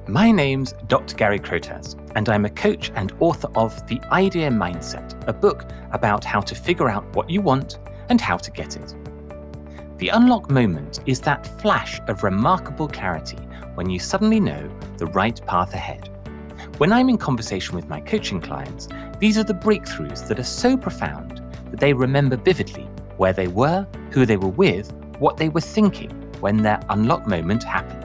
My name's Dr. Gary Krotas, and I'm a coach and author of The Idea Mindset, a book about how to figure out what you want and how to get it. The unlock moment is that flash of remarkable clarity when you suddenly know the right path ahead. When I'm in conversation with my coaching clients, these are the breakthroughs that are so profound that they remember vividly where they were, who they were with, what they were thinking when their unlock moment happened.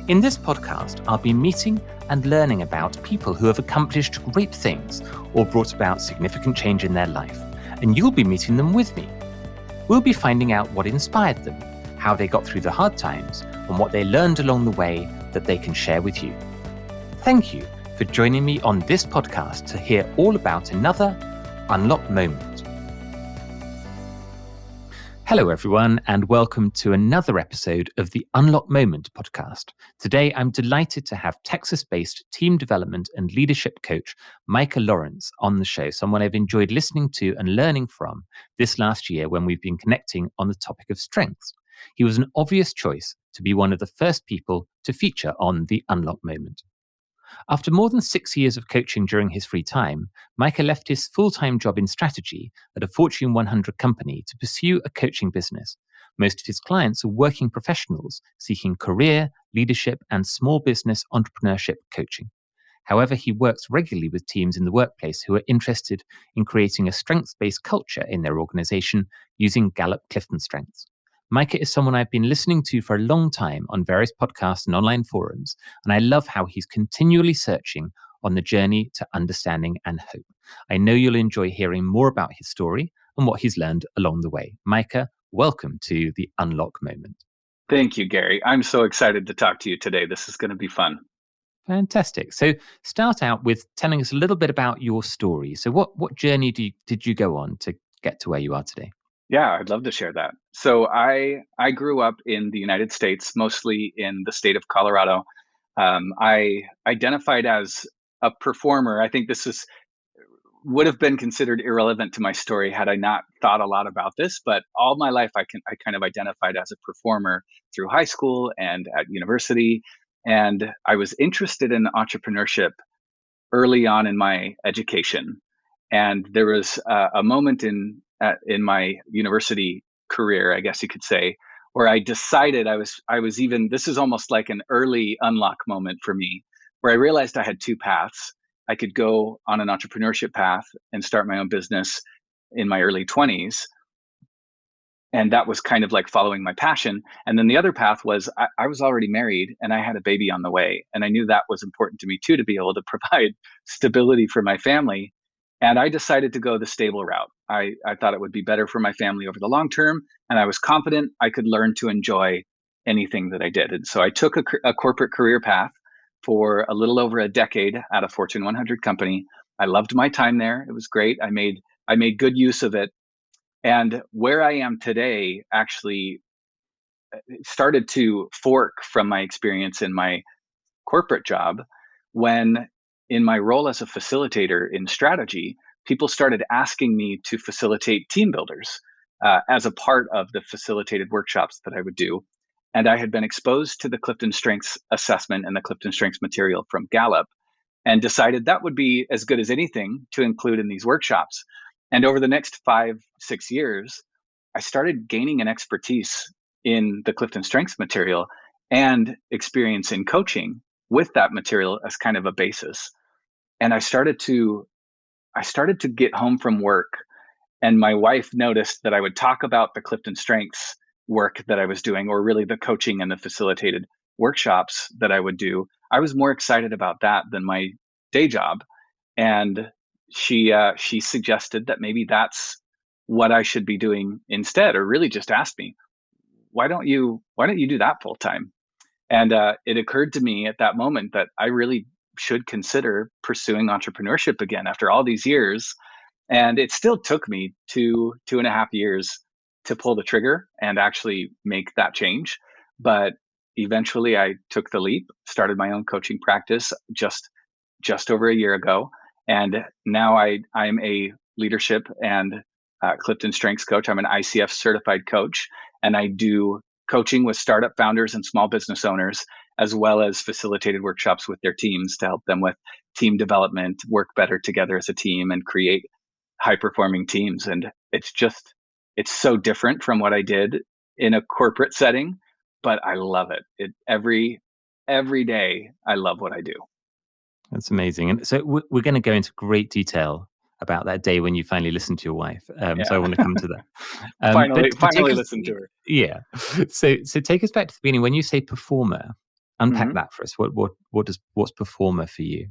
In this podcast, I'll be meeting and learning about people who have accomplished great things or brought about significant change in their life, and you'll be meeting them with me. We'll be finding out what inspired them, how they got through the hard times, and what they learned along the way that they can share with you. Thank you for joining me on this podcast to hear all about another unlock moment. Hello, everyone, and welcome to another episode of the Unlock Moment podcast. Today, I'm delighted to have Texas-based team development and leadership coach Micah Lorenc on the show, someone I've enjoyed listening to and learning from this last year when we've been connecting on the topic of strengths. He was an obvious choice to be one of the first people to feature on the Unlock Moment. After more than 6 years of coaching during his free time, Micah left his full-time job in strategy at a Fortune 100 company to pursue a coaching business. Most of his clients are working professionals seeking career, leadership, and small business entrepreneurship coaching. However, he works regularly with teams in the workplace who are interested in creating a strengths-based culture in their organization using Gallup Clifton Strengths. Micah is someone I've been listening to for a long time on various podcasts and online forums, and I love how he's continually searching on the journey to understanding and hope. I know you'll enjoy hearing more about his story and what he's learned along the way. Micah, welcome to the Unlock Moment. Thank you, Gary. I'm so excited to talk to you today. This is going to be fun. Fantastic. So start out with telling us a little bit about your story. So what journey did you go on to get to where you are today? Yeah, I'd love to share that. So I grew up in the United States, mostly in the state of Colorado. I identified as a performer. I think this would have been considered irrelevant to my story had I not thought a lot about this. But all my life, I kind of identified as a performer through high school and at university, and I was interested in entrepreneurship early on in my education. And there was a moment in my university career, I guess you could say, where I decided I was even, this is almost like an early unlock moment for me, where I realized I had two paths. I could go on an entrepreneurship path and start my own business in my early 20s. And that was kind of like following my passion. And then the other path was I was already married and I had a baby on the way. And I knew that was important to me too, to be able to provide stability for my family. And I decided to go the stable route. I thought it would be better for my family over the long term. And I was confident I could learn to enjoy anything that I did. And so I took a corporate career path for a little over a decade at a Fortune 100 company. I loved my time there. It was great. I made good use of it. And where I am today actually started to fork from my experience in my corporate job when, in my role as a facilitator in strategy, people started asking me to facilitate team builders as a part of the facilitated workshops that I would do. And I had been exposed to the Clifton Strengths assessment and the Clifton Strengths material from Gallup and decided that would be as good as anything to include in these workshops. And over the next 5, 6 years, I started gaining an expertise in the Clifton Strengths material and experience in coaching with that material as kind of a basis. And I started to get home from work, and my wife noticed that I would talk about the Clifton Strengths work that I was doing, or really the coaching and the facilitated workshops that I would do. I was more excited about that than my day job, and she suggested that maybe that's what I should be doing instead, or really just asked me, why don't you do that full time? And it occurred to me at that moment that I really should consider pursuing entrepreneurship again after all these years. And it still took me 2.5 years to pull the trigger and actually make that change. But eventually I took the leap, started my own coaching practice just over a year ago. And now I'm a leadership and Clifton Strengths coach. I'm an ICF certified coach, and I do coaching with startup founders and small business owners. as well as facilitated workshops with their teams to help them with team development, work better together as a team, and create high performing teams. And it's so different from what I did in a corporate setting, but I love it. Every day I love what I do. That's amazing. And so we're going to go into great detail about that day when you finally listen to your wife. So I Yeah. want to come to that. But take Finally us, listen to her. yeah. So take us back to the beginning. When you say performer, unpack Mhm. that for us. What's performer for you?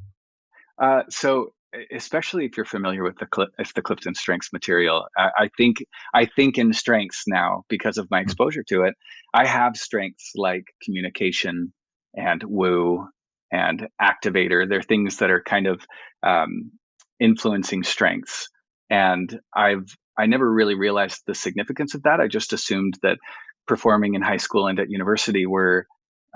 Especially if you're familiar with the Clifton Strengths material, I think in strengths now because of my Mm, exposure to it. I have strengths like communication and woo and activator. They're things that are kind of um, influencing strengths, and I never really realized the significance of that. I just assumed that performing in high school and at university were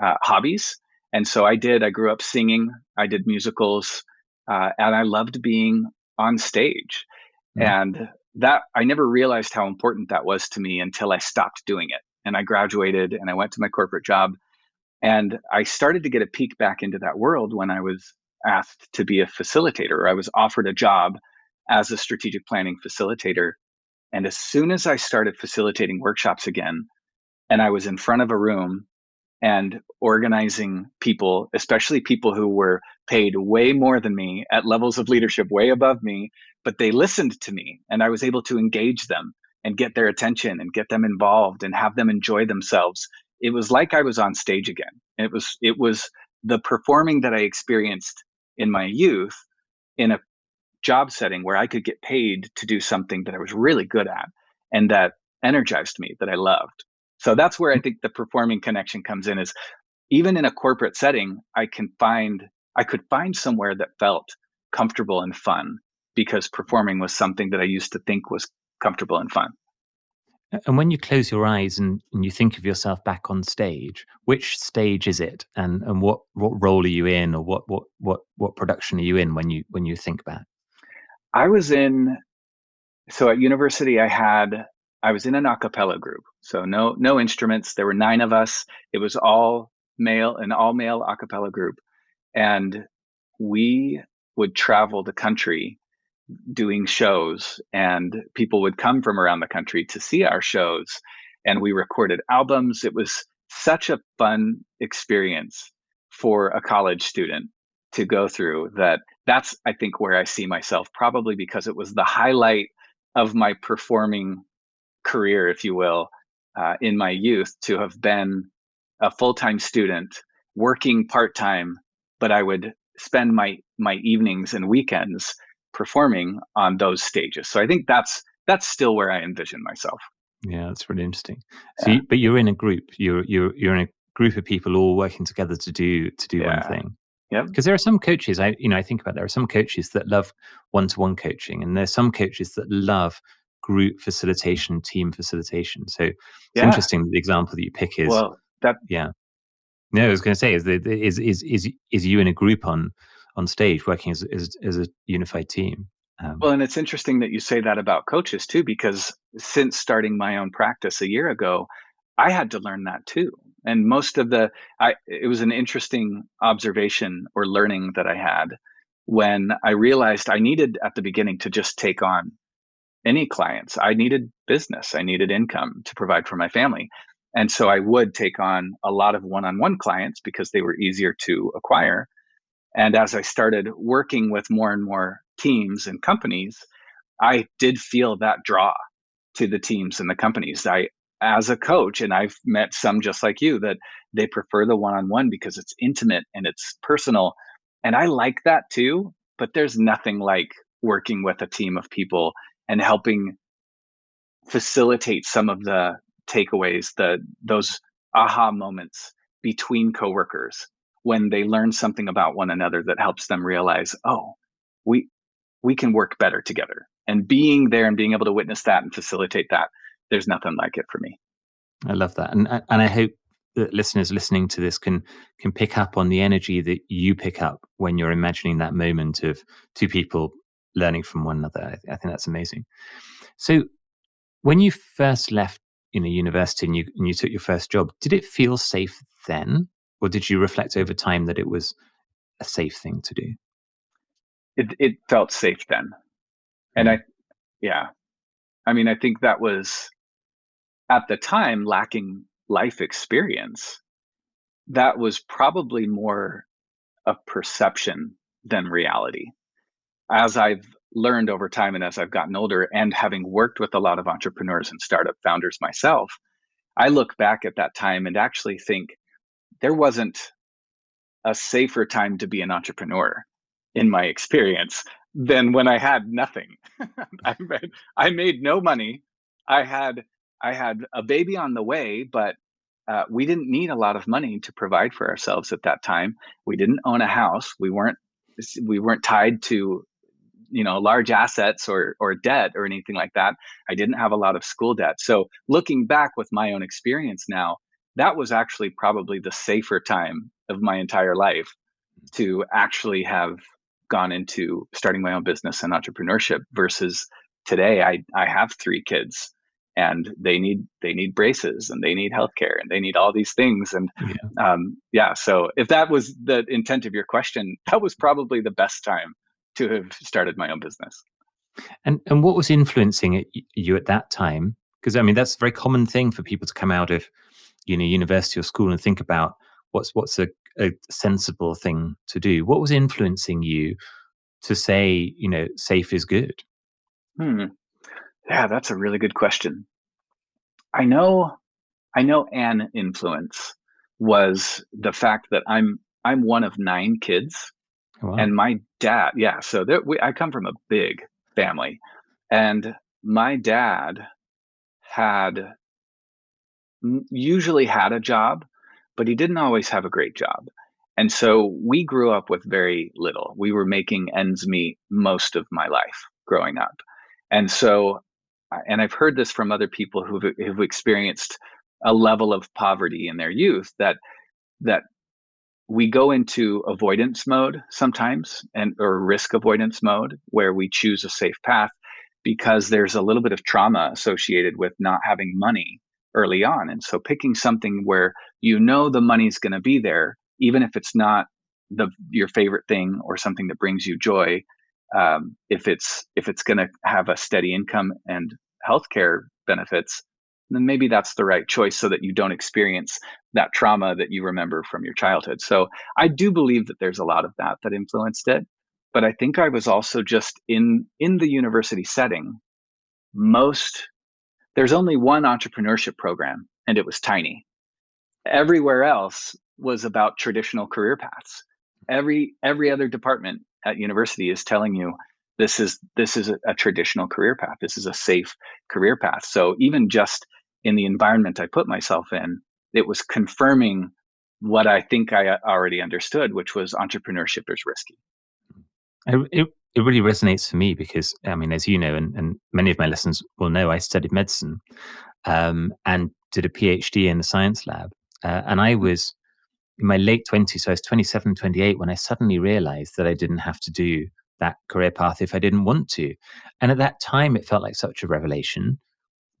hobbies, and so I did. I grew up singing. I did musicals and I loved being on stage. mm, And that I never realized how important that was to me until I stopped doing it. And I graduated and I went to my corporate job. And I started to get a peek back into that world when I was asked to be a facilitator. I was offered a job as a strategic planning facilitator. And as soon as I started facilitating workshops again, and I was in front of a room and organizing people, especially people who were paid way more than me at levels of leadership way above me, but they listened to me and I was able to engage them and get their attention and get them involved and have them enjoy themselves. It was like I was on stage again. It was the performing that I experienced in my youth in a job setting where I could get paid to do something that I was really good at and that energized me, that I loved. So that's where I mm. think the performing connection comes in is even in a corporate setting, I could find somewhere that felt comfortable and fun because performing was something that I used to think was comfortable and fun. And when you close your eyes and you think of yourself back on stage, which stage is it, and what role are you in, or what production are you in when you think back? I was in so at university I was in an a cappella group. So no instruments. There were 9 of us. It was all male a cappella group. And we would travel the country doing shows, and people would come from around the country to see our shows, and we recorded albums. It was such a fun experience for a college student to go through. That's I think where I see myself, probably because it was the highlight of my performing career, if you will, in my youth, to have been a full-time student working part-time, but I would spend my evenings and weekends performing on those stages. So I think that's still where I envision myself. Yeah, that's really interesting. Yeah. But you're in a group. You're in a group of people all working together to do one Yeah. thing. Yep. Because there are some coaches, I think about, there are some coaches that love one-to-one coaching, and there's some coaches that love group facilitation, team facilitation. So it's Yeah. interesting that the example that you pick is, Well, that yeah. No, I was going to say is you in a group on stage working as a unified team. Um, Well, and it's interesting that you say that about coaches too, because since starting my own practice a year ago, I had to learn that too. And it was an interesting observation or learning that I had when I realized I needed at the beginning to just take on any clients. I needed business, I needed income to provide for my family. And so I would take on a lot of one on one clients because they were easier to acquire. And as I started working with more and more teams and companies, I did feel that draw to the teams and the companies. As a coach, and I've met some just like you that they prefer the one-on-one because it's intimate and it's personal. And I like that too, but there's nothing like working with a team of people and helping facilitate some of the takeaways, those aha moments between coworkers when they learn something about one another that helps them realize, oh, we we can work better together. And being there and being able to witness that and facilitate that, there's nothing like it for me. I love that, and I hope that listeners listening to this can pick up on the energy that you pick up when you're imagining that moment of two people learning from one another. I think that's amazing. So when you first left, university, and you took your first job, did it feel safe then? Or did you reflect over time that it was a safe thing to do? It felt safe then. And Hmm. yeah, I mean, I think that was at the time lacking life experience. That was probably more a perception than reality. As I've learned over time and as I've gotten older, and having worked with a lot of entrepreneurs and startup founders myself, I look back at that time and actually think there wasn't a safer time to be an entrepreneur in my experience than when I had nothing. I made no money. I had I had a baby on the way, but we didn't need a lot of money to provide for ourselves at that time. We didn't own a house. We weren't tied to large assets or debt or anything like that. I didn't have a lot of school debt. So looking back with my own experience now, that was actually probably the safer time of my entire life to actually have gone into starting my own business and entrepreneurship versus today. I have 3 kids and they need braces and they need healthcare and they need all these things. And Yeah. yeah, so if that was the intent of your question, that was probably the best time to have started my own business. And what was influencing you at that time? Because I mean, that's a very common thing for people to come out of university or school and think about what's a sensible thing to do. What was influencing you to say, safe is good? Hmm. Yeah, that's a really good question. I know I know an influence was the fact that I'm one of 9 kids, Oh, wow. and my dad, yeah, so I come from a big family, and my dad had usually had a job, but he didn't always have a great job. And so we grew up with very little. We were making ends meet most of my life growing up. And so, and I've heard this from other people who've experienced a level of poverty in their youth, that we go into avoidance mode sometimes, and or risk avoidance mode, where we choose a safe path because there's a little bit of trauma associated with not having money early on. And so picking something where the money's going to be there, even if it's not your favorite thing or something that brings you joy, if it's going to have a steady income and healthcare benefits, then maybe that's the right choice so that you don't experience that trauma that you remember from your childhood. So I do believe that there's a lot of that influenced it. But I think I was also just in the university setting. Most There's only one entrepreneurship program, and it was tiny. Everywhere else was about traditional career paths. Every other department at university is telling you this is a traditional career path. This is a safe career path. So even just in the environment I put myself in, it was confirming what I think I already understood, which was entrepreneurship is risky. It really resonates for me because, I mean, as you know, and many of my listeners will know, I studied medicine and did a PhD in the science lab. And I was in my late 20s, so I was 27, 28, when I suddenly realized that I didn't have to do that career path if I didn't want to. And at that time, it felt like such a revelation.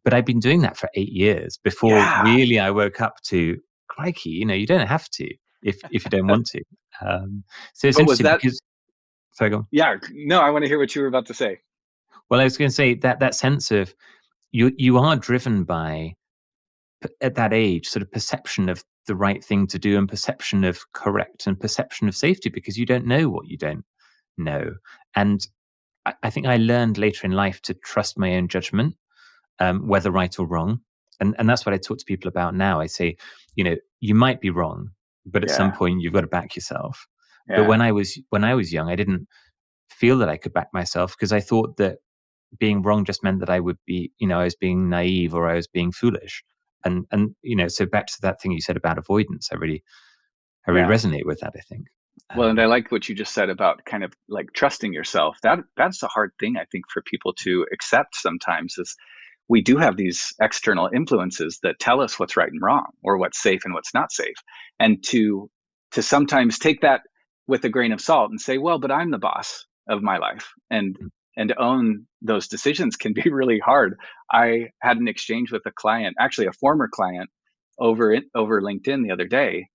But I'd been doing that for 8 years before Yeah. really I woke up to, crikey, you don't have to if you don't want to. So it's But was interesting that because, sorry, go on. Yeah, no, I want to hear what you were about to say. Well, I was going to say that sense of you are driven by at that age sort of perception of the right thing to do and perception of correct and perception of safety because you don't know what you don't know. And I think I learned later in life to trust my own judgment, whether right or wrong. And that's what I talk to people about now. I say, you might be wrong, but at some Yeah, point you've got to back yourself. But yeah, when I was young, I didn't feel that I could back myself because I thought that being wrong just meant that I would be, I was being naive or I was being foolish. And so back to that thing you said about avoidance, I really yeah. resonate with that, I think. Well, and I Um, like what you just said about kind of like trusting yourself. That's a hard thing, I think, for people to accept sometimes, is we do have these external influences that tell us what's right and wrong or what's safe and what's not safe. And to sometimes take that with a grain of salt and say, well, but I'm the boss of my life, and to own those decisions can be really hard. I had an exchange with a client, actually a former client, over LinkedIn the other day,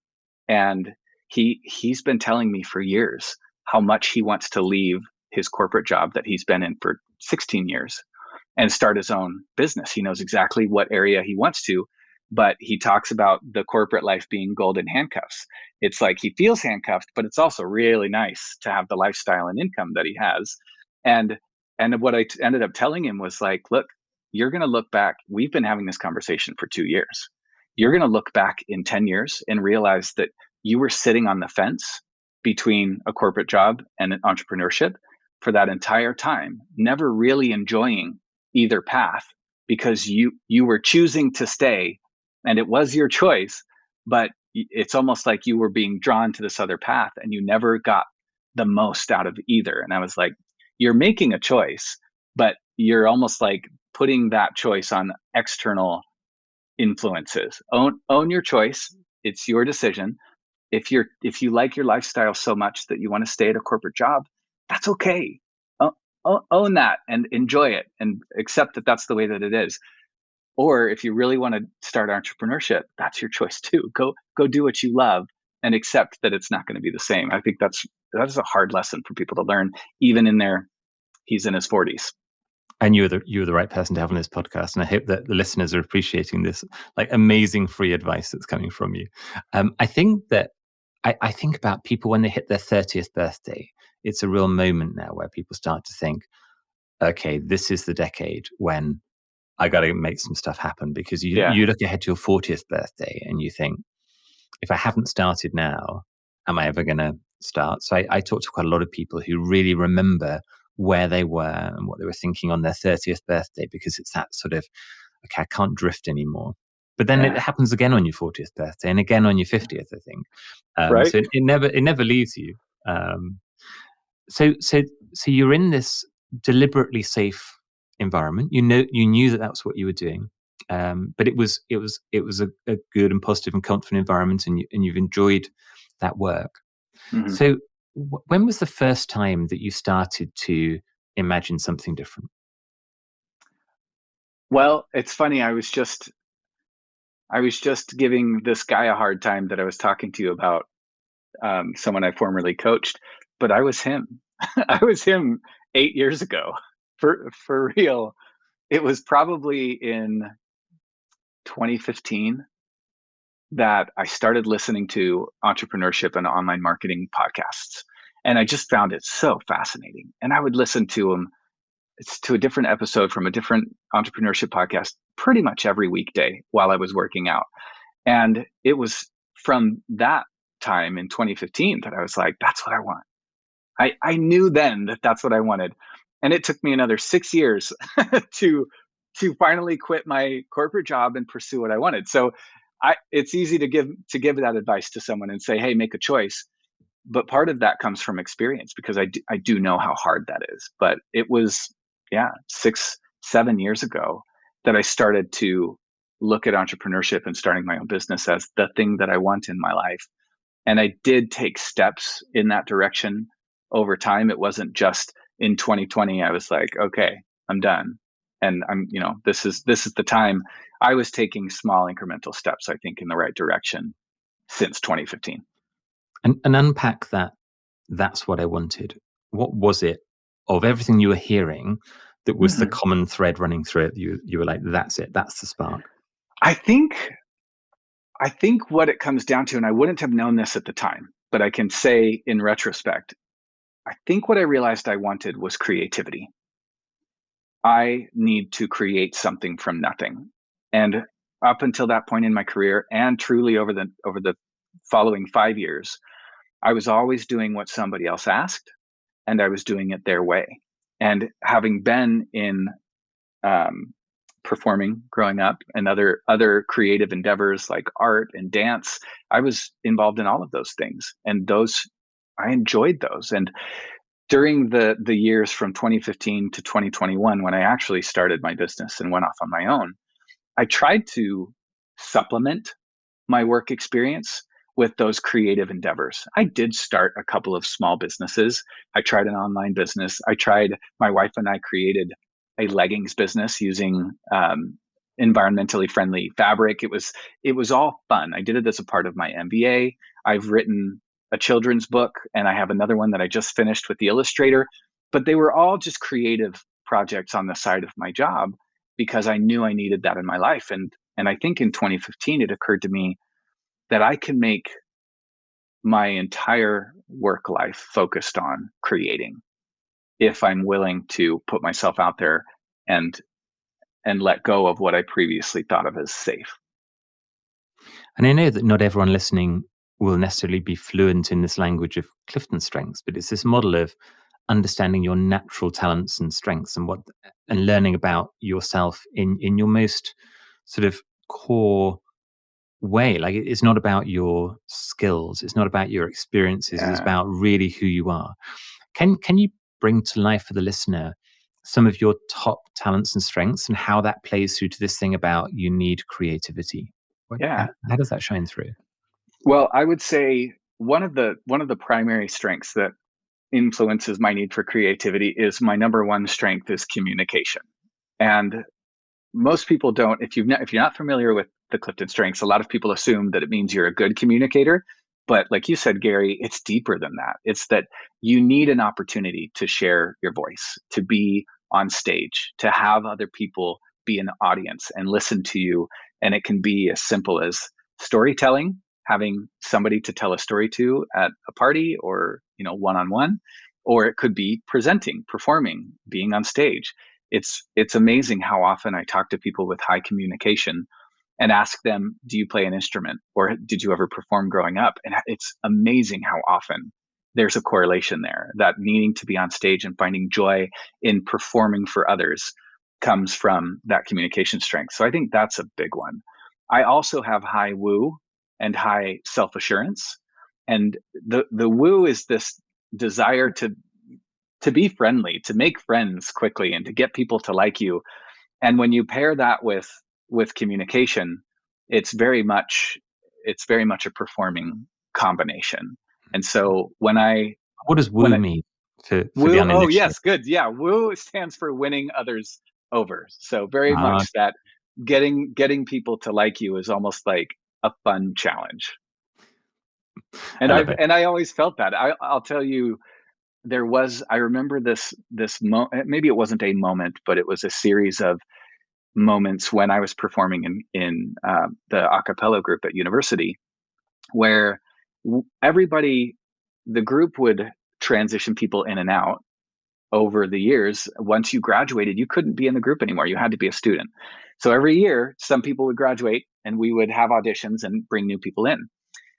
And he's been telling me for years how much he wants to leave his corporate job that he's been in for 16 years and start his own business. He knows exactly what area he wants to, but he talks about the corporate life being golden handcuffs. It's like he feels handcuffed, but it's also really nice to have the lifestyle and income that he has. And what I ended up telling him was like, look, you're going to look back. We've been having this conversation for 2 years. You're going to look back in 10 years and realize that you were sitting on the fence between a corporate job and entrepreneurship for that entire time, never really enjoying either path because you were choosing to stay and it was your choice, but it's almost like you were being drawn to this other path and you never got the most out of either. And I was like, you're making a choice, but you're almost like putting that choice on external influences. Own your choice. It's your decision. If you like your lifestyle so much that you want to stay at a corporate job, that's okay. Own that and enjoy it and accept that that's the way that it is. Or if you really want to start entrepreneurship, that's your choice too. Go do what you love and accept that it's not going to be the same. I think that is a hard lesson for people to learn, even in he's in his 40s. And you were the right person to have on this podcast, and I hope that the listeners are appreciating this like amazing free advice that's coming from you. I think that I think about people when they hit their 30th birthday. It's a real moment now where people start to think, okay, this is the decade when I got to make some stuff happen, because Yeah. you look ahead to your 40th birthday and you think, if I haven't started now, am I ever going to start? So I talk to quite a lot of people who really remember where they were and what they were thinking on their 30th birthday, because it's that sort of, okay, I can't drift anymore. But then it Yeah. happens again on your 40th birthday and again on your 50th, I think. Right. So it never leaves you. Um, so you're in this deliberately safe environment. You knew that that's what you were doing, but it was a good and positive and confident environment, and you've enjoyed that work. Hmm. So when was the first time that you started to imagine something different? Well, it's funny. I was just giving this guy a hard time that I was talking to you about, someone I formerly coached, but I was him. I was him 8 years ago, for real. It was probably in 2015 that I started listening to entrepreneurship and online marketing podcasts, and I just found it so fascinating. And I would listen to them. It's to a different episode from a different entrepreneurship podcast pretty much every weekday while I was working out. And it was from that time in 2015 that I was like, that's what I want. I knew then that that's what I wanted. And it took me another 6 years to finally quit my corporate job and pursue what I wanted. So it's easy to give that advice to someone and say, hey, make a choice. But part of that comes from experience, because I do know how hard that is. But it was, yeah, 6, 7 years ago that I started to look at entrepreneurship and starting my own business as the thing that I want in my life. And I did take steps in that direction over time. It wasn't just in 2020. I was like, okay, I'm done. And this is the time. I was taking small incremental steps, I think, in the right direction since 2015. And unpack that. That's what I wanted. What was it of everything you were hearing that was the Mhm. common thread running through it? You were like, that's it. That's the spark. I think I think what it comes down to, and I wouldn't have known this at the time, but I can say in retrospect, I think what I realized I wanted was creativity. I need to create something from nothing. And up until that point in my career, and truly over the following 5 years, I was always doing what somebody else asked, and I was doing it their way. And having been in um, performing growing up and other creative endeavors like art and dance, I was involved in all of those things, and those I enjoyed those. And during the years from 2015 to 2021, when I actually started my business and went off on my own, I tried to supplement my work experience with those creative endeavors. I did start a couple of small businesses. I tried an online business. My wife and I created a leggings business using environmentally friendly fabric. It was all fun. I did it as a part of my MBA. I've written a children's book, and I have another one that I just finished with the illustrator. But they were all just creative projects on the side of my job because I knew I needed that in my life. And I think in 2015 it occurred to me that I can make my entire work life focused on creating if I'm willing to put myself out there and let go of what I previously thought of as safe. And I know that not everyone listening will necessarily be fluent in this language of Clifton strengths, but it's this model of understanding your natural talents and strengths and learning about yourself in your most sort of core way. Like it's not about your skills, it's not about your experiences, it's Yeah. about really who you are. Can you bring to life for the listener some of your top talents and strengths and how that plays through to this thing about you need creativity? Yeah. How does that shine through? Well, I would say one of the primary strengths that influences my need for creativity is my number one strength is communication. And most people don't, if you're not familiar with the Clifton strengths, a lot of people assume that it means you're a good communicator. But like you said, Gary, it's deeper than that. It's that you need an opportunity to share your voice, to be on stage, to have other people be an audience and listen to you. And it can be as simple as storytelling, having somebody to tell a story to at a party, or one-on-one, or it could be presenting, performing, being on stage. It's amazing how often I talk to people with high communication and ask them, do you play an instrument, or did you ever perform growing up? And it's amazing how often there's a correlation there. That needing to be on stage and finding joy in performing for others comes from that communication strength. So I think that's a big one. I also have high woo and high self-assurance. And the woo is this desire to be friendly, to make friends quickly, and to get people to like you. And when you pair that with communication, it's very much it's very much a performing combination. And so What does when woo I mean for the woo, oh uninitiated? yes, good. Yeah, woo stands for winning others over. So very Ah, much that getting people to like you is almost like a fun challenge. I And love it. I always felt that. I'll tell you, I remember maybe it wasn't a moment, but it was a series of moments when I was performing in the a cappella group at university, where everybody, the group would transition people in and out over the years. Once you graduated, you couldn't be in the group anymore. You had to be a student. So every year, some people would graduate, and we would have auditions and bring new people in.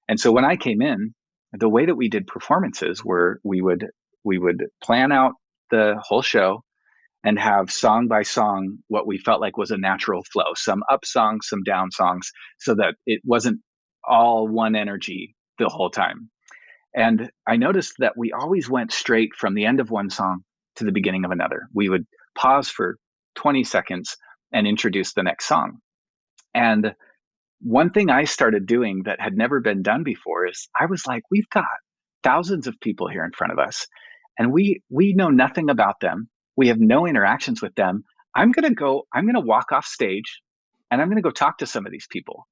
And so when I came in, the way that we did performances were we would plan out the whole show and have song by song what we felt like was a natural flow, some up songs, some down songs, so that it wasn't all one energy the whole time. And I noticed that we always went straight from the end of one song to the beginning of another. We would pause for 20 seconds and introduce the next song. And one thing I started doing that had never been done before is I was like, we've got thousands of people here in front of us, and we know nothing about them. We have no interactions with them. I'm gonna walk off stage, and I'm gonna go talk to some of these people.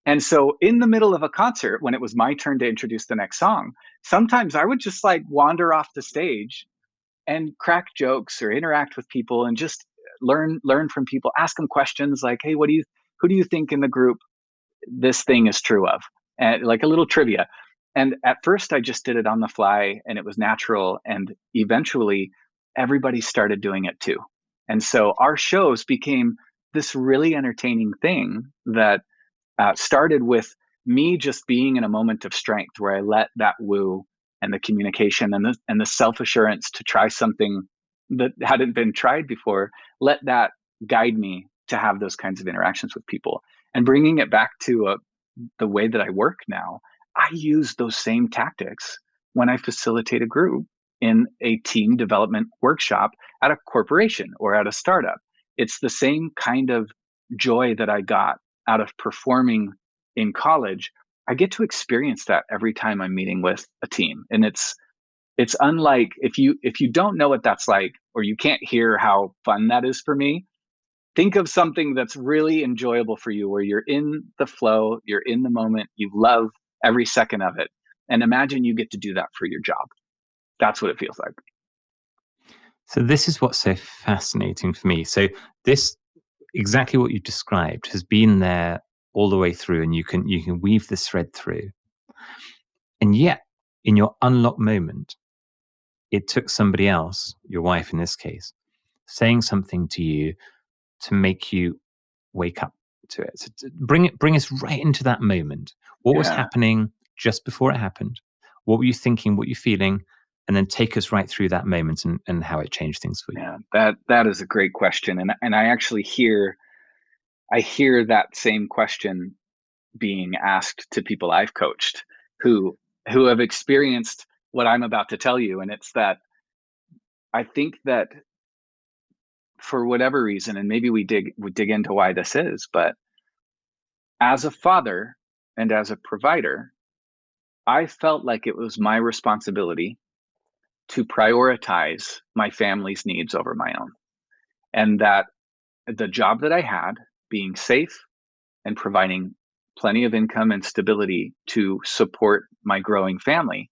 And so in the middle of a concert, when it was my turn to introduce the next song, sometimes I would just like wander off the stage and crack jokes or interact with people and just learn from people, ask them questions like, hey, who do you think in the group this thing is true of, and like a little trivia. And at first I just did it on the fly and it was natural, and eventually everybody started doing it too. And so our shows became this really entertaining thing that started with me just being in a moment of strength where I let that woo and the communication and the self assurance to try something that hadn't been tried before, let that guide me to have those kinds of interactions with people. And bringing it back to the way that I work now, I use those same tactics when I facilitate a group in a team development workshop at a corporation or at a startup. It's the same kind of joy that I got out of performing in college. I get to experience that every time I'm meeting with a team. And it's unlike, if you don't know what that's like, or you can't hear how fun that is for me, think of something that's really enjoyable for you, where you're in the flow, you're in the moment, you love every second of it. And imagine you get to do that for your job. That's what it feels like. So this is what's so fascinating for me. So this, exactly what you described, has been there all the way through, and you can weave this thread through. And yet, in your unlock moment, it took somebody else, your wife in this case, saying something to you to make you wake up to it. So to bring us right into that moment. What was Yeah. happening just before it happened? What were you thinking? What were you feeling? And then take us right through that moment and how it changed things for you. Yeah. That is a great question. And I actually hear that same question being asked to people I've coached who have experienced what I'm about to tell you. And it's that I think that for whatever reason, and maybe we dig into why this is, but as a father and as a provider, I felt like it was my responsibility to prioritize my family's needs over my own. And that the job that I had, being safe and providing plenty of income and stability to support my growing family,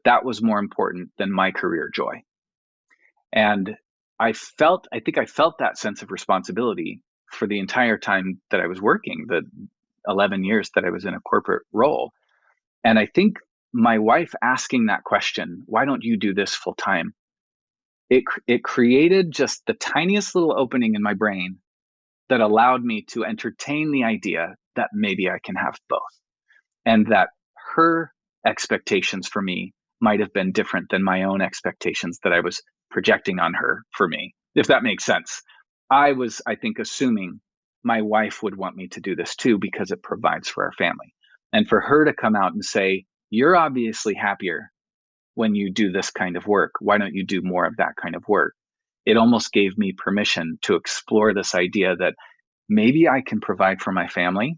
that was more important than my career joy. And I think I felt that sense of responsibility for the entire time that I was working, the 11 years that I was in a corporate role. And I think my wife asking that question, why don't you do this full time? It created just the tiniest little opening in my brain that allowed me to entertain the idea that maybe I can have both, and that her expectations for me might have been different than my own expectations that I was projecting on her for me, if that makes sense. I think, assuming my wife would want me to do this too because it provides for our family. And for her to come out and say, you're obviously happier when you do this kind of work. Why don't you do more of that kind of work? It almost gave me permission to explore this idea that maybe I can provide for my family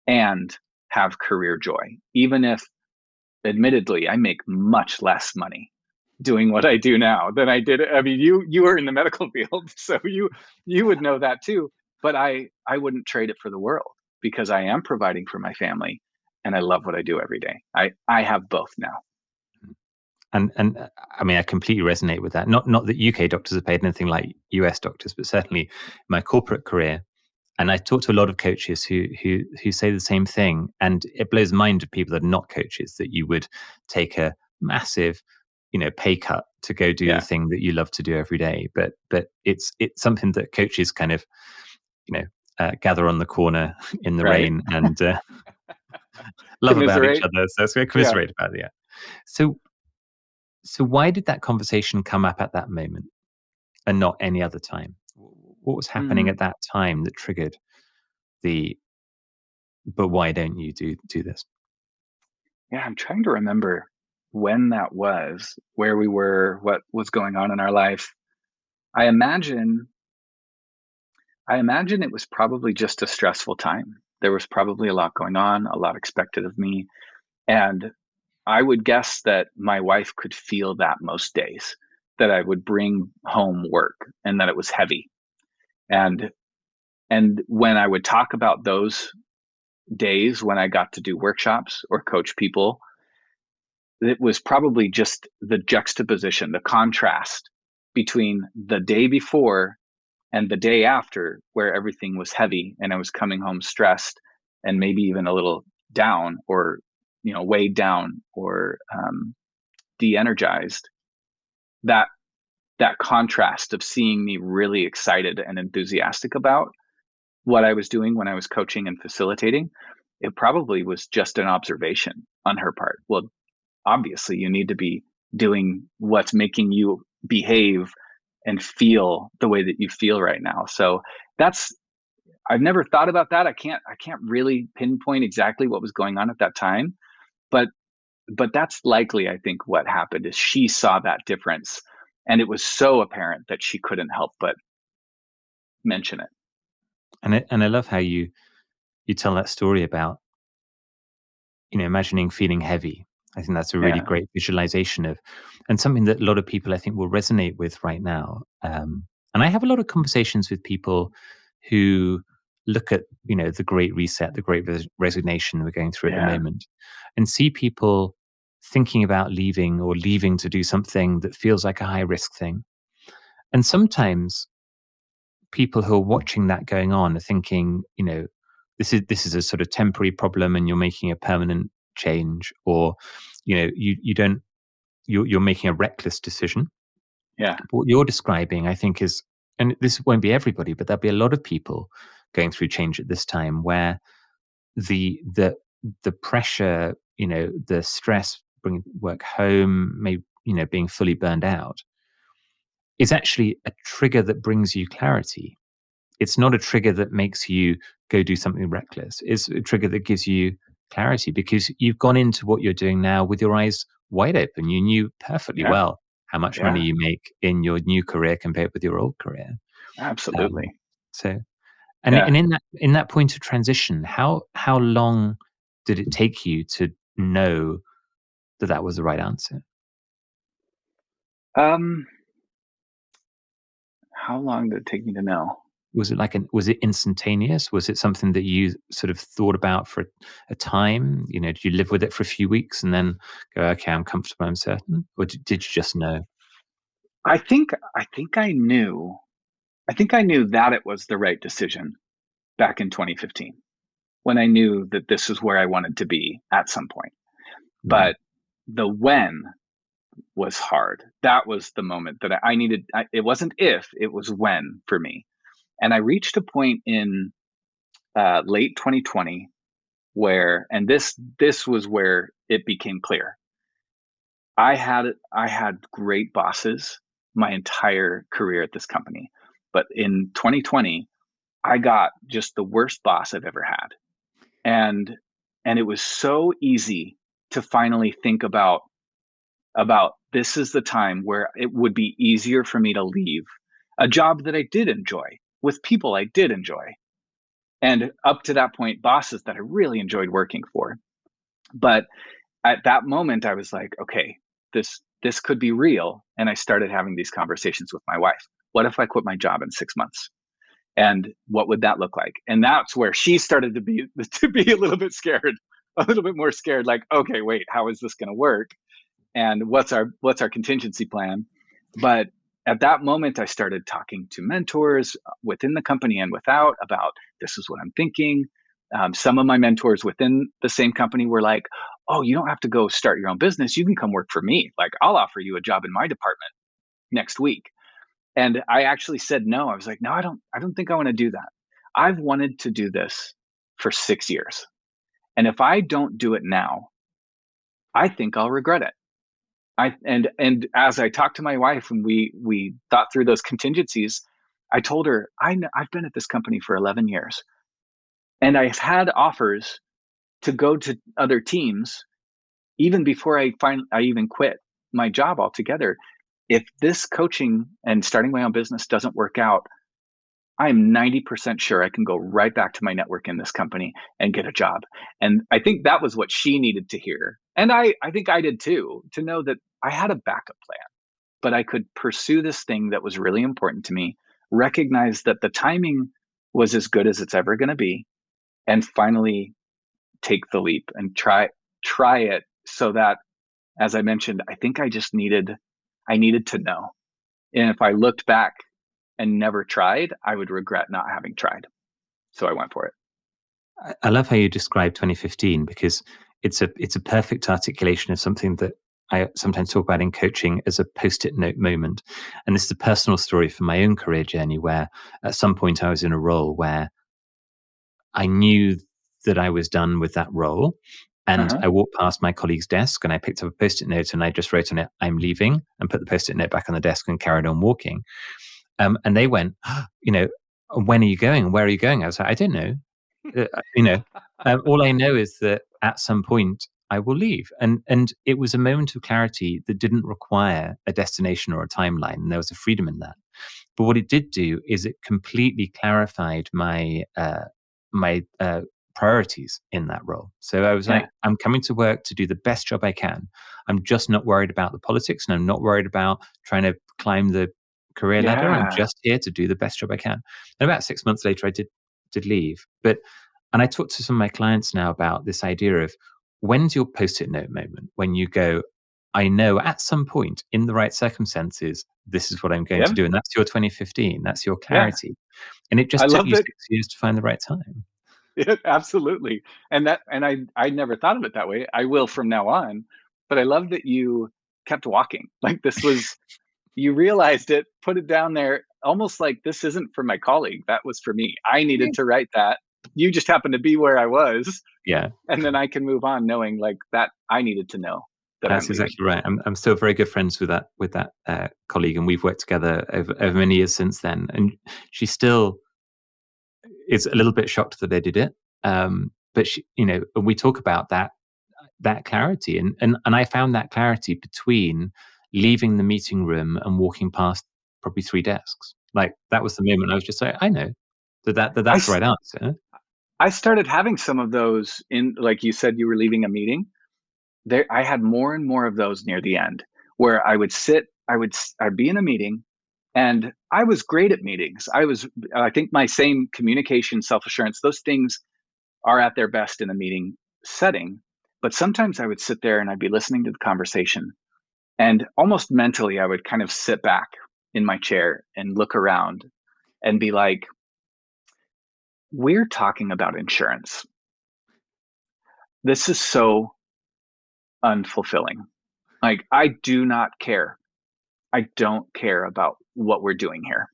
and have career joy, even if admittedly I make much less money doing what I do now than I did. I mean, you were in the medical field, so you would know that too. But I wouldn't trade it for the world, because I am providing for my family and I love what I do every day. I have both now. And I mean, I completely resonate with that. Not that UK doctors are paid anything like US doctors, but certainly my corporate career. And I talk to a lot of coaches who say the same thing. And it blows the mind of people that are not coaches that you would take a massive, pay cut to go do the Yeah, thing that you love to do every day. But it's something that coaches kind of, gather on the corner in the right. rain and love about each Commiserate. other. So it's going to Yeah. commiserate about it. Yeah. So so why did that conversation come up at that moment and not any other time? What was happening at Mm. that time that triggered the but why don't you do this? Yeah, I'm trying to remember when that was, where we were, what was going on in our life. I imagine I imagine it was probably just a stressful time. There was probably a lot going on, a lot expected of me, and I would guess that my wife could feel that most days, that I would bring home work and that it was heavy. And when I would talk about those days when I got to do workshops or coach people, it was probably just the juxtaposition, the contrast between the day before and the day after, where everything was heavy and I was coming home stressed and maybe even a little down, or weighed down, or de-energized. That that contrast of seeing me really excited and enthusiastic about what I was doing when I was coaching and facilitating, it probably was just an observation on her part. Well, obviously you need to be doing what's making you behave and feel the way that you feel right now. So that's I've never thought about that. I can't really pinpoint exactly what was going on at that time, but that's likely, I think, what happened is she saw that difference, and it was so apparent that she couldn't help but mention it. And I love how you tell that story about, imagining feeling heavy. I think that's a really Yeah. great visualization of, and something that a lot of people I think will resonate with right now. And I have a lot of conversations with people who look at, the Great Reset, the Great Resignation we're going through at the Yeah. moment, and see people thinking about leaving or leaving to do something that feels like a high risk thing. And sometimes people who are watching that going on are thinking, this is a sort of temporary problem and you're making a permanent change, or, you don't, you're making a reckless decision. Yeah. But what you're describing, I think, is, and this won't be everybody, but there'll be a lot of people going through change at this time where the the the pressure, the stress, bringing work home, maybe, being fully burned out, is actually a trigger that brings you clarity. It's not a trigger that makes you go do something reckless. It's a trigger that gives you clarity because you've gone into what you're doing now with your eyes wide open. You knew perfectly Yeah. well how much money Yeah. you make in your new career compared with your old career. Um, Absolutely. so, and Yeah. in that point of transition, how long did it take you to know that that was the right answer? Um, how long did it take me to know? Was it instantaneous? Was it something that you sort of thought about for a time? Did you live with it for a few weeks and then go, okay, I'm comfortable, I'm certain? Or did you just know? I think I knew. I think I knew that it was the right decision back in 2015 when I knew that this is where I wanted to be at some point. Right. But the when was hard. That was the moment that I needed. It wasn't if, it was when for me. And I reached a point in late 2020 where, and this was where it became clear. I had great bosses my entire career at this company, but in 2020, I got just the worst boss I've ever had, and and it was so easy to finally think about this is the time where it would be easier for me to leave a job that I did enjoy with people I did enjoy, and up to that point, bosses that I really enjoyed working for. But at that moment, I was like, okay, this could be real, and I started having these conversations with my wife. What if I quit my job in 6 months? And what would that look like? And that's where she started to be to be a little bit scared, a little bit more scared. Like, okay, wait, how is this going to work? And what's our contingency plan? But at that moment, I started talking to mentors within the company and without about this is what I'm thinking. Some of my mentors within the same company were like, "Oh, you don't have to go start your own business. You can come work for me. Like, I'll offer you a job in my department next week." And I actually said no. I was like, "No, I don't think I want to do that. I've wanted to do this for 6 years. And if I don't do it now, I think I'll regret it." And as I talked to my wife and we thought through those contingencies, I told her, I've been at this company for 11 years and I've had offers to go to other teams even before I even quit my job altogether. If this coaching and starting my own business doesn't work out, I'm 90% sure I can go right back to my network in this company and get a job. And I think that was what she needed to hear. And I think I did too, to know that I had a backup plan, but I could pursue this thing that was really important to me, recognize that the timing was as good as it's ever going to be, and finally take the leap and try it so that, as I mentioned, I think I needed to know. And if I looked back and never tried, I would regret not having tried. So I went for it. I love how you describe 2015 because it's a perfect articulation of something that I sometimes talk about in coaching as a post-it note moment. And this is a personal story from my own career journey where at some point I was in a role where I knew that I was done with that role. And Uh-huh. I walked past my colleague's desk and I picked up a post-it note and I just wrote on it, I'm leaving, and put the post-it note back on the desk and carried on walking. And they went, when are you going? Where are you going? I was like, I don't know. You know, all I know is that at some point I will leave. And it was a moment of clarity that didn't require a destination or a timeline. And there was a freedom in that. But what it did do is it completely clarified my priorities in that role. So I was Yeah. like, I'm coming to work to do the best job I can. I'm just not worried about the politics, and I'm not worried about trying to climb the career ladder. I'm Yeah. just here to do the best job I can. And about 6 months later, I did leave. And I talk to some of my clients now about this idea of when's your post-it note moment when you go, I know at some point in the right circumstances, this is what I'm going to Yep. do. And that's your 2015. That's your Yeah. clarity. And it I just took love you that. 6 years to find the right time. Yeah, absolutely. And I never thought of it that way. I will from now on. But I love that you kept walking. Like this was you realized it, put it down there, almost like this isn't for my colleague. That was for me. I needed to write that. You just happened to be where I was. Yeah, And then I can move on knowing like that I needed to know that I'm that's leaving. exactly right. I'm still very good friends with that colleague, and we've worked together over many years since then. And she still is a little bit shocked that I did it. But she, we talk about that clarity, and I found that clarity between leaving the meeting room and walking past probably 3 desks. Like that was the moment I was just like, I know I, that's the s- right answer. I started having some of those in, like you said, you were leaving a meeting. There, I had more and more of those near the end where I would sit, I'd be in a meeting and I was great at meetings. I think my same communication, self assurance, those things are at their best in a meeting setting. But sometimes I would sit there and I'd be listening to the conversation and almost mentally, I would kind of sit back in my chair and look around and be like, we're talking about insurance. This is so unfulfilling. Like, I do not care. I don't care about what we're doing here.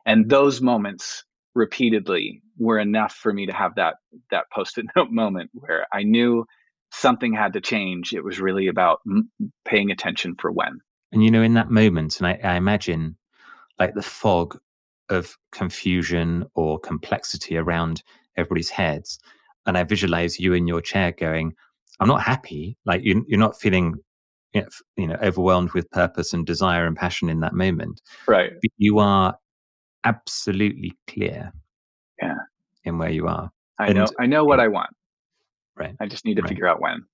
And those moments repeatedly were enough for me to have that post-it note moment where I knew something had to change. It was really about paying attention for when. And in that moment, and I imagine like the fog of confusion or complexity around everybody's heads. And I visualize you in your chair going, I'm not happy. Like you're not feeling, overwhelmed with purpose and desire and passion in that moment. Right. But you are absolutely clear Yeah. in where you are. I And know. I know what yeah, I want. right, I just need to right, figure out when.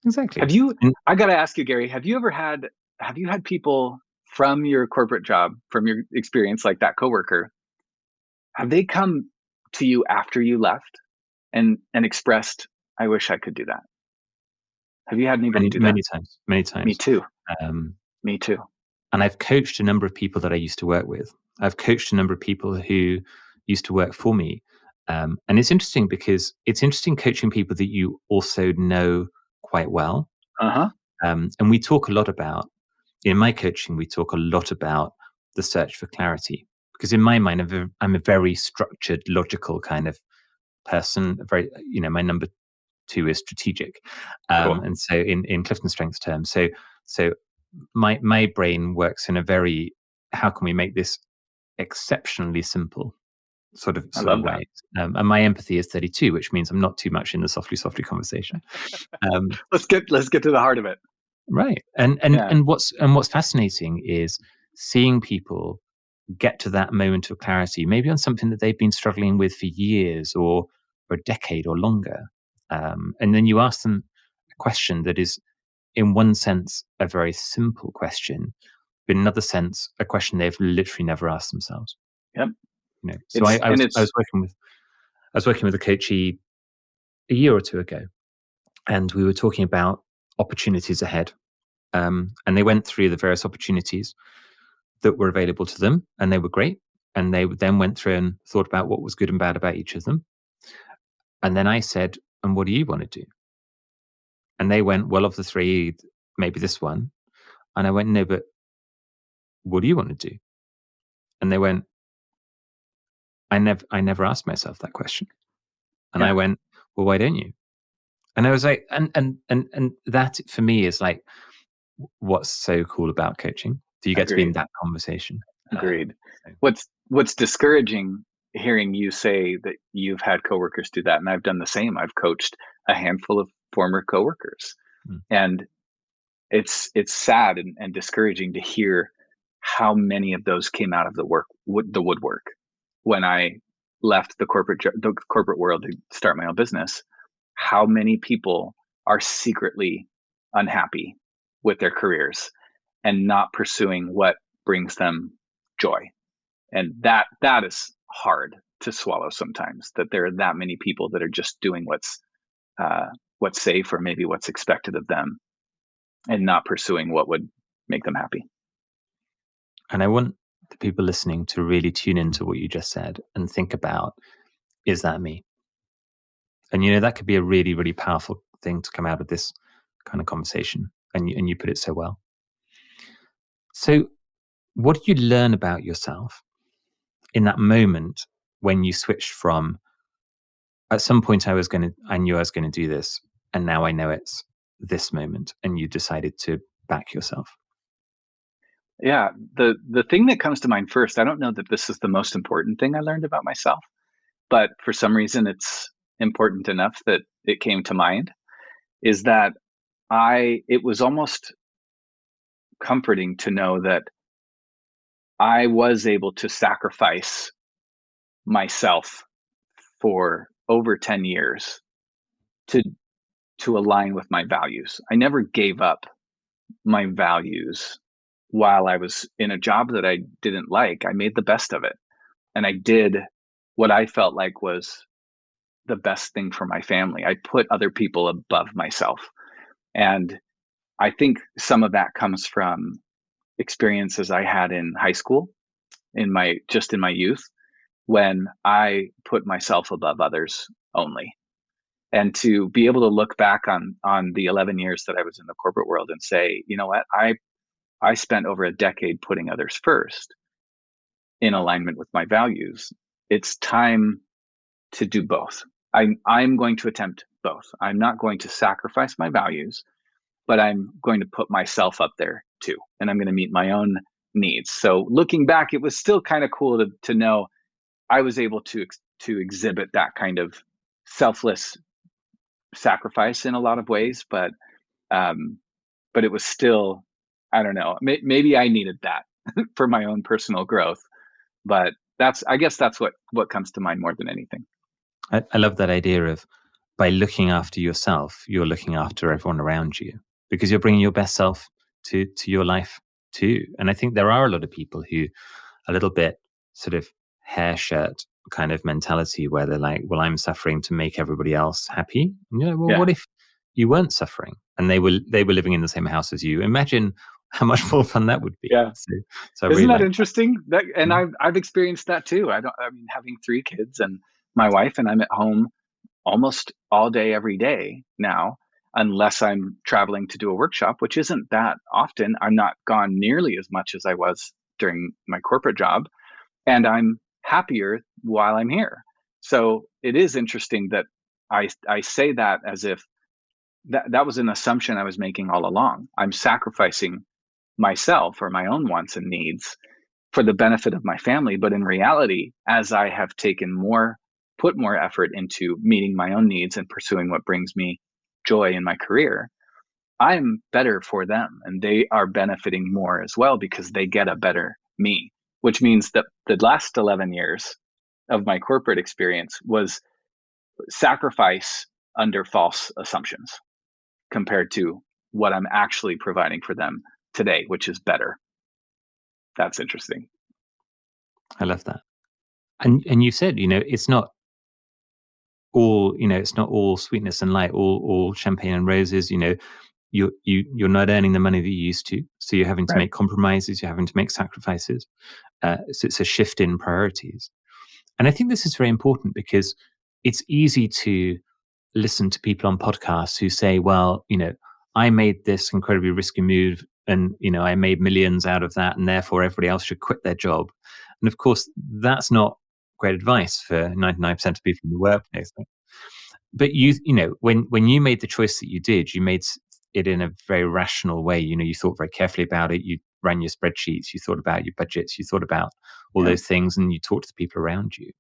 exactly. Have you, And I got to ask you, Gary, have you had people from your corporate job, from your experience, like that coworker, have they come to you after you left and expressed, I wish I could do that? Have you had anybody many, do that? many times, many Me times. too. Um, Me too. And I've coached a number of people that I used to work with. I've coached a number of people who used to work for me. And it's interesting because it's interesting coaching people that you also know quite well. Uh-huh. And we talk a lot about, in my coaching, we talk a lot about the search for clarity. Because in my mind, I'm a very structured, logical kind of person. Very, my number two is strategic. Cool. And so in Clifton Strengths terms, so my brain works in a very how can we make this exceptionally simple I sort of love that. way. And my empathy is 32, which means I'm not too much in the softly conversation. Um, Let's get to the heart of it. right. And Yeah. and what's fascinating is seeing people get to that moment of clarity, maybe on something that they've been struggling with for years or for a decade or longer. And then you ask them a question that is, in one sense, a very simple question, but in another sense, a question they've literally never asked themselves. Yep. So I was I It's was working with a coachee a year or two ago, and we were talking about opportunities ahead. And they went through the various opportunities that were available to them, and they were great. And they then went through and thought about what was good and bad about each of them. And then I said, "And what do you want to do?" And they went, "Well, of the three, maybe this one." And I went, "No, but what do you want to do?" And they went, I never asked myself that question." And I yeah, went, "Well, why don't you?" And I was like, and that for me is like what's so cool about coaching. Do you get to be in agreed. that conversation? Agreed. So, What's discouraging hearing you say that you've had coworkers do that, and I've done the same. I've coached a handful of former coworkers, mm, and it's sad and discouraging to hear how many of those came out of the woodwork when I left the corporate world to start my own business. How many people are secretly unhappy with their careers and not pursuing what brings them joy. And that is hard to swallow sometimes, that there are that many people that are just doing what's safe or maybe what's expected of them and not pursuing what would make them happy. And I want the people listening to really tune into what you just said and think about, is that me? And, that could be a really, really powerful thing to come out of this kind of conversation. And you put it so well. So what did you learn about yourself in that moment when you switched from, at some point I knew I was going to do this, and now I know it's this moment, and you decided to back yourself? Yeah, the thing that comes to mind first, I don't know that this is the most important thing I learned about myself, but for some reason it's important enough that it came to mind, is that it was almost comforting to know that I was able to sacrifice myself for over 10 years to align with my values. I never gave up my values while I was in a job that I didn't like. I made the best of it. And I did what I felt like was the best thing for my family. I put other people above myself. And I think some of that comes from experiences I had in high school, in my youth, when I put myself above others only. And to be able to look back on the 11 years that I was in the corporate world and say, you know what, I spent over a decade putting others first in alignment with my values. It's time to do both. I'm going to attempt both. I'm not going to sacrifice my values, but I'm going to put myself up there too, and I'm going to meet my own needs. So looking back, it was still kind of cool to know I was able to exhibit that kind of selfless sacrifice in a lot of ways, um, but it was still, I don't know, maybe I needed that for my own personal growth. But I guess that's what comes to mind more than anything. I love that idea of, by looking after yourself, you're looking after everyone around you, because you're bringing your best self to your life too. And I think there are a lot of people who, a little bit sort of hair shirt kind of mentality, where they're like, well, I'm suffering to make everybody else happy. And you're like, well, Yeah, what if you weren't suffering and they were living in the same house as you? Imagine how much more fun that would be. yeah. So I Isn't really that like interesting? That, and that. I've experienced that too. I mean, having 3 kids and my wife, and I'm at home almost all day, every day now, unless I'm traveling to do a workshop, which isn't that often. I'm not gone nearly as much as I was during my corporate job, and I'm happier while I'm here. So it is interesting that I say that as if that was an assumption I was making all along. I'm sacrificing myself or my own wants and needs for the benefit of my family. But in reality, as I have put more effort into meeting my own needs and pursuing what brings me joy in my career, I'm better for them and they are benefiting more as well because they get a better me, which means that the last 11 years of my corporate experience was sacrifice under false assumptions compared to what I'm actually providing for them today, which is better. That's interesting. I love that. And you said, it's not all sweetness and light, all champagne and roses. You're not earning the money that you used to, so you're having to Right. make compromises, you're having to make sacrifices. So it's a shift in priorities. And I think this is very important, because it's easy to listen to people on podcasts who say, well, I made this incredibly risky move, and I made millions out of that, and therefore everybody else should quit their job. And of course, that's not great advice for 99% of people in the workplace. But when you made the choice that you did, you made it in a very rational way. You thought very carefully about it. You ran your spreadsheets. You thought about your budgets. You thought about all Yeah. those things, and you talked to the people around you.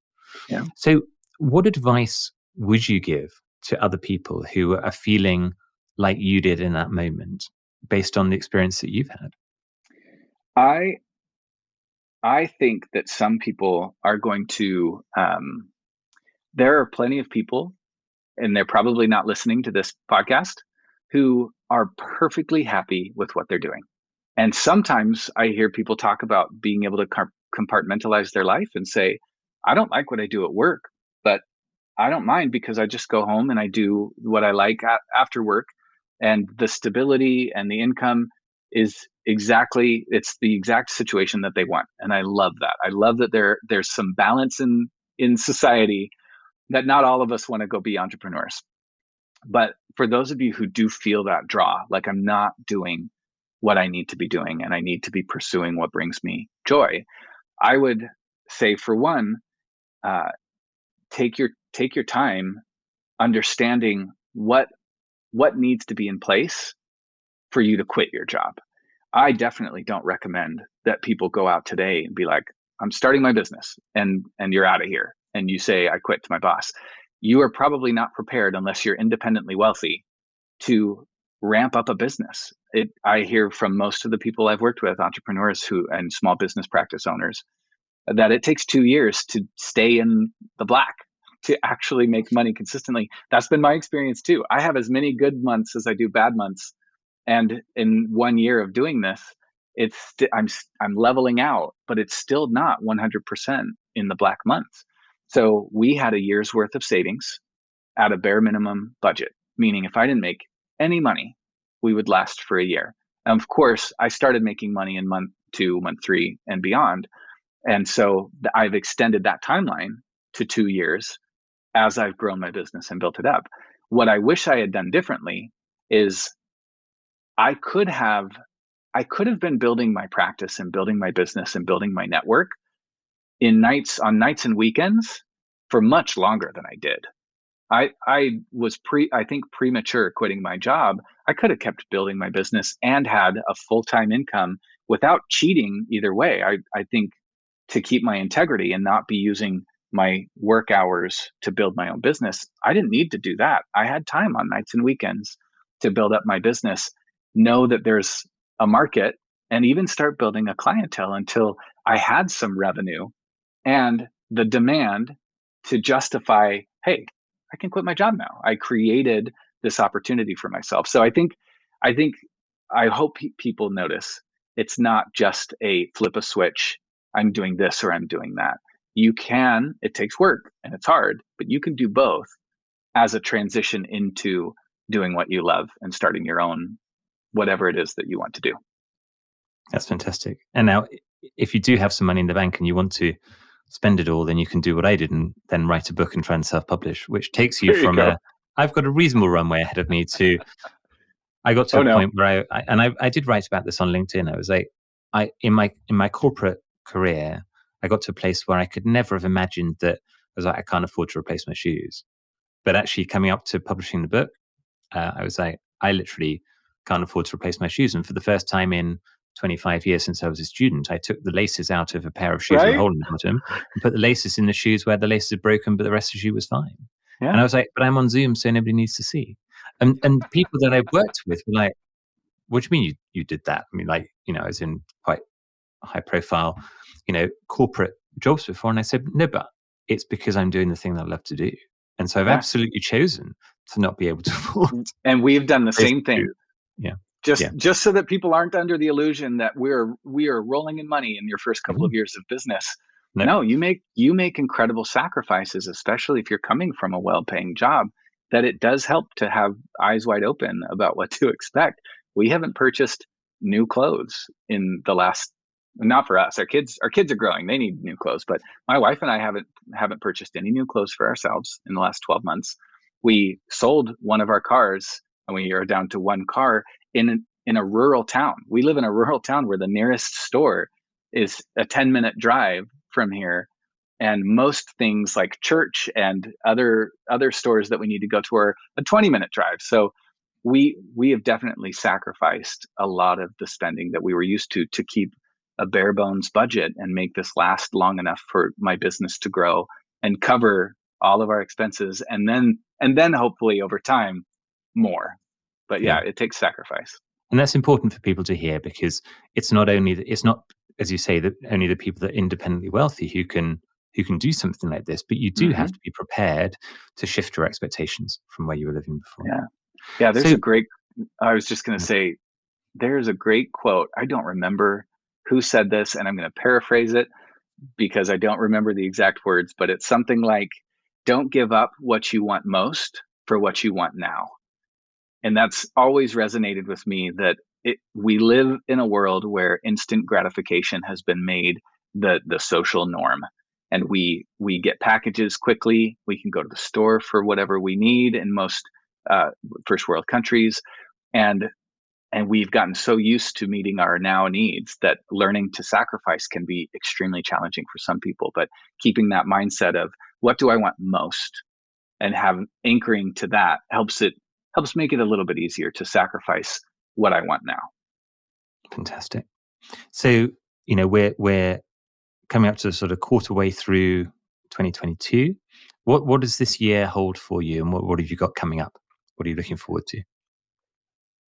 Yeah. So, what advice would you give to other people who are feeling like you did in that moment, based on the experience that you've had? I I think that some people are going to. There are plenty of people, and they're probably not listening to this podcast, who are perfectly happy with what they're doing. And sometimes I hear people talk about being able to compartmentalize their life and say, I don't like what I do at work, but I don't mind because I just go home and I do what I like after work. And the stability and the income is it's the exact situation that they want. And I love that. I love that there's some balance in society, that not all of us want to go be entrepreneurs. But for those of you who do feel that draw, like I'm not doing what I need to be doing and I need to be pursuing what brings me joy, I would say, for one, uh, take your time understanding what needs to be in place for you to quit your job. I definitely don't recommend that people go out today and be like, I'm starting my business, and you're out of here and you say I quit to my boss. You are probably not prepared, unless you're independently wealthy, to ramp up a business. I hear from most of the people I've worked with, entrepreneurs and small business practice owners, that it takes 2 years to stay in the black, to actually make money consistently. That's been my experience too. I have as many good months as I do bad months. And in 1 year of doing this, I'm leveling out, but it's still not 100% in the black months. So we had a year's worth of savings at a bare minimum budget, meaning if I didn't make any money, we would last for a year. And of course, I started making money in month 2, month 3, and beyond. And so I've extended that timeline to 2 years as I've grown my business and built it up. What I wish I had done differently is I could have I could have been building my practice and building my business and building my network on nights and weekends for much longer than I did. I was I think premature quitting my job. I could have kept building my business and had a full-time income without cheating either way. I think, to keep my integrity and not be using my work hours to build my own business, I didn't need to do that. I had time on nights and weekends to build up my business, know that there's a market, and even start building a clientele until I had some revenue and the demand to justify, hey, I can quit my job now. I created this opportunity for myself. So I think, I hope people notice it's not just a flip a switch. I'm doing this or I'm doing that. It takes work and it's hard, but you can do both as a transition into doing what you love and starting your own, whatever it is that you want to do. That's fantastic. And now, if you do have some money in the bank and you want to spend it all, then you can do what I did and then write a book and try and self-publish, which takes you There you from go. I've got a reasonable runway ahead of me to, I got to Oh a no. point where I did write about this on LinkedIn. I was like, in my corporate career, I got to a place where I could never have imagined that I was like, I can't afford to replace my shoes. But actually coming up to publishing the book, I was like, I literally can't afford to replace my shoes. And for the first time in 25 years since I was a student, I took the laces out of a pair of shoes with a Right? hole in the bottom and put the laces in the shoes where the laces had broken, but the rest of the shoe was fine. And Yeah. I was like, but I'm on Zoom, so nobody needs to see. And people that I worked with were like, what do you mean you did that? I mean, like, I was in quite high profile, corporate jobs before. And I said, no, but it's because I'm doing the thing that I love to do. And so I've Yeah. absolutely chosen to not be able to afford And we've done the place same to do. thing. Yeah. just Yeah. just so that people aren't under the illusion that we are rolling in money in your first couple of years of business. No. No, you make incredible sacrifices, especially if you're coming from a well-paying job, that it does help to have eyes wide open about what to expect. We haven't purchased new clothes in the last, not for us. Our kids are growing. They need new clothes, but my wife and I haven't purchased any new clothes for ourselves in the last 12 months. We sold one of our cars and we are down to one car in a rural town. We live in a rural town where the nearest store is a 10-minute drive from here, and most things like church and other stores that we need to go to are a 20-minute drive. So we have definitely sacrificed a lot of the spending that we were used to keep a bare bones budget and make this last long enough for my business to grow and cover all of our expenses, and then hopefully over time more. But yeah, Yeah. it takes sacrifice. And that's important for people to hear, because it's not, as you say, that only the people that are independently wealthy who can do something like this, but you do have Hmm. to be prepared to shift your expectations from where you were living before. Yeah. Yeah. So I was just going to say, there's a great quote. I don't remember who said this, and I'm going to paraphrase it, because I don't remember the exact words, but it's something like, don't give up what you want most for what you want now. And that's always resonated with me, that we live in a world where instant gratification has been made the social norm. And we get packages quickly. We can go to the store for whatever we need in most uh, first world countries. And we've gotten so used to meeting our now needs that learning to sacrifice can be extremely challenging for some people. But keeping that mindset of, what do I want most, and have anchoring to that helps make it a little bit easier to sacrifice what I want now. Fantastic. So, we're coming up to sort of quarter way through 2022. What does this year hold for you, and what have you got coming up? What are you looking forward to?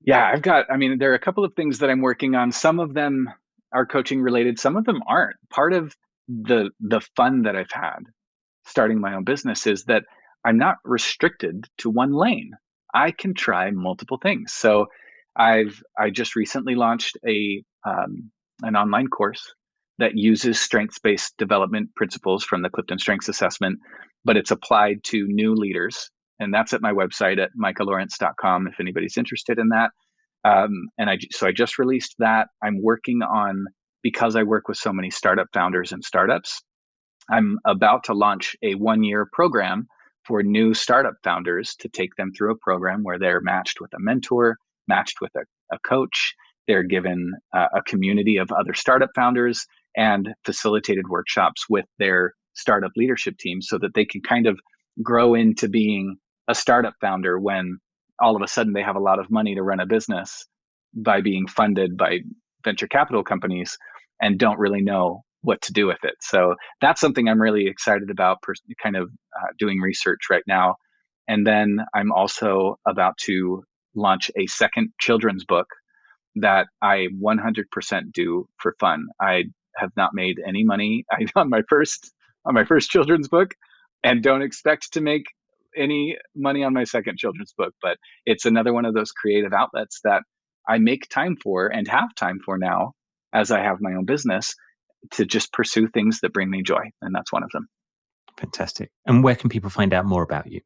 Yeah, there are a couple of things that I'm working on. Some of them are coaching related, some of them aren't. Part of the fun that I've had starting my own business is that I'm not restricted to one lane. I can try multiple things. So I just recently launched an online course that uses strengths-based development principles from the Clifton Strengths Assessment, but it's applied to new leaders. And that's at my website at micahlorenc.com if anybody's interested in that. So I just released that. I'm working on, because I work with so many startup founders and startups, I'm about to launch a 1-year program for new startup founders, to take them through a program where they're matched with a mentor, matched with a coach. They're given a community of other startup founders and facilitated workshops with their startup leadership team, so that they can kind of grow into being a startup founder when all of a sudden they have a lot of money to run a business by being funded by venture capital companies and don't really know what to do with it. So that's something I'm really excited about, doing research right now. And then I'm also about to launch a second children's book that I 100% do for fun. I have not made any money on my first children's book, and don't expect to make any money on my second children's book. But it's another one of those creative outlets that I make time for, and have time for now, as I have my own business, to just pursue things that bring me joy. And that's one of them. Fantastic. And where can people find out more about you?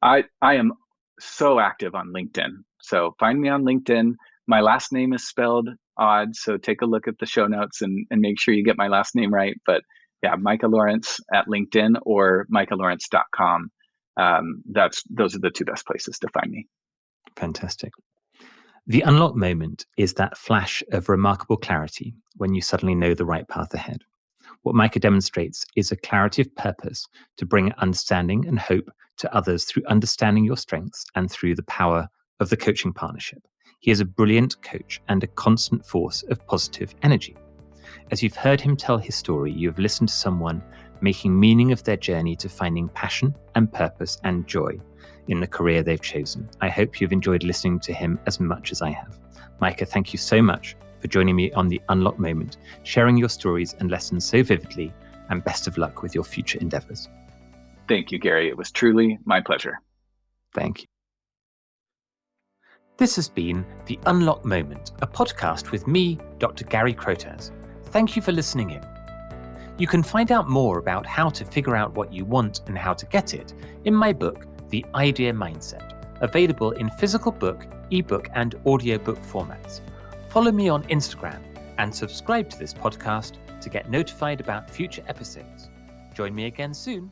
I am so active on LinkedIn. So find me on LinkedIn. My last name is spelled odd, so take a look at the show notes and make sure you get my last name right. But yeah, Micah Lorenc at LinkedIn, or micahlorenc.com. Those are the two best places to find me. Fantastic. The unlock moment is that flash of remarkable clarity when you suddenly know the right path ahead. What Micah demonstrates is a clarity of purpose to bring understanding and hope to others through understanding your strengths and through the power of the coaching partnership. He is a brilliant coach and a constant force of positive energy. As you've heard him tell his story, you have listened to someone making meaning of their journey to finding passion and purpose and joy in the career they've chosen. I hope you've enjoyed listening to him as much as I have. Micah, thank you so much for joining me on the Unlock Moment, sharing your stories and lessons so vividly, and best of luck with your future endeavors. Thank you, Gary. It was truly my pleasure. Thank you. This has been The Unlock Moment, a podcast with me, Dr. Gary Crotaz. Thank you for listening in. You can find out more about how to figure out what you want and how to get it in my book, The Idea Mindset, available in physical book, ebook, and audiobook formats. Follow me on Instagram and subscribe to this podcast to get notified about future episodes. Join me again soon.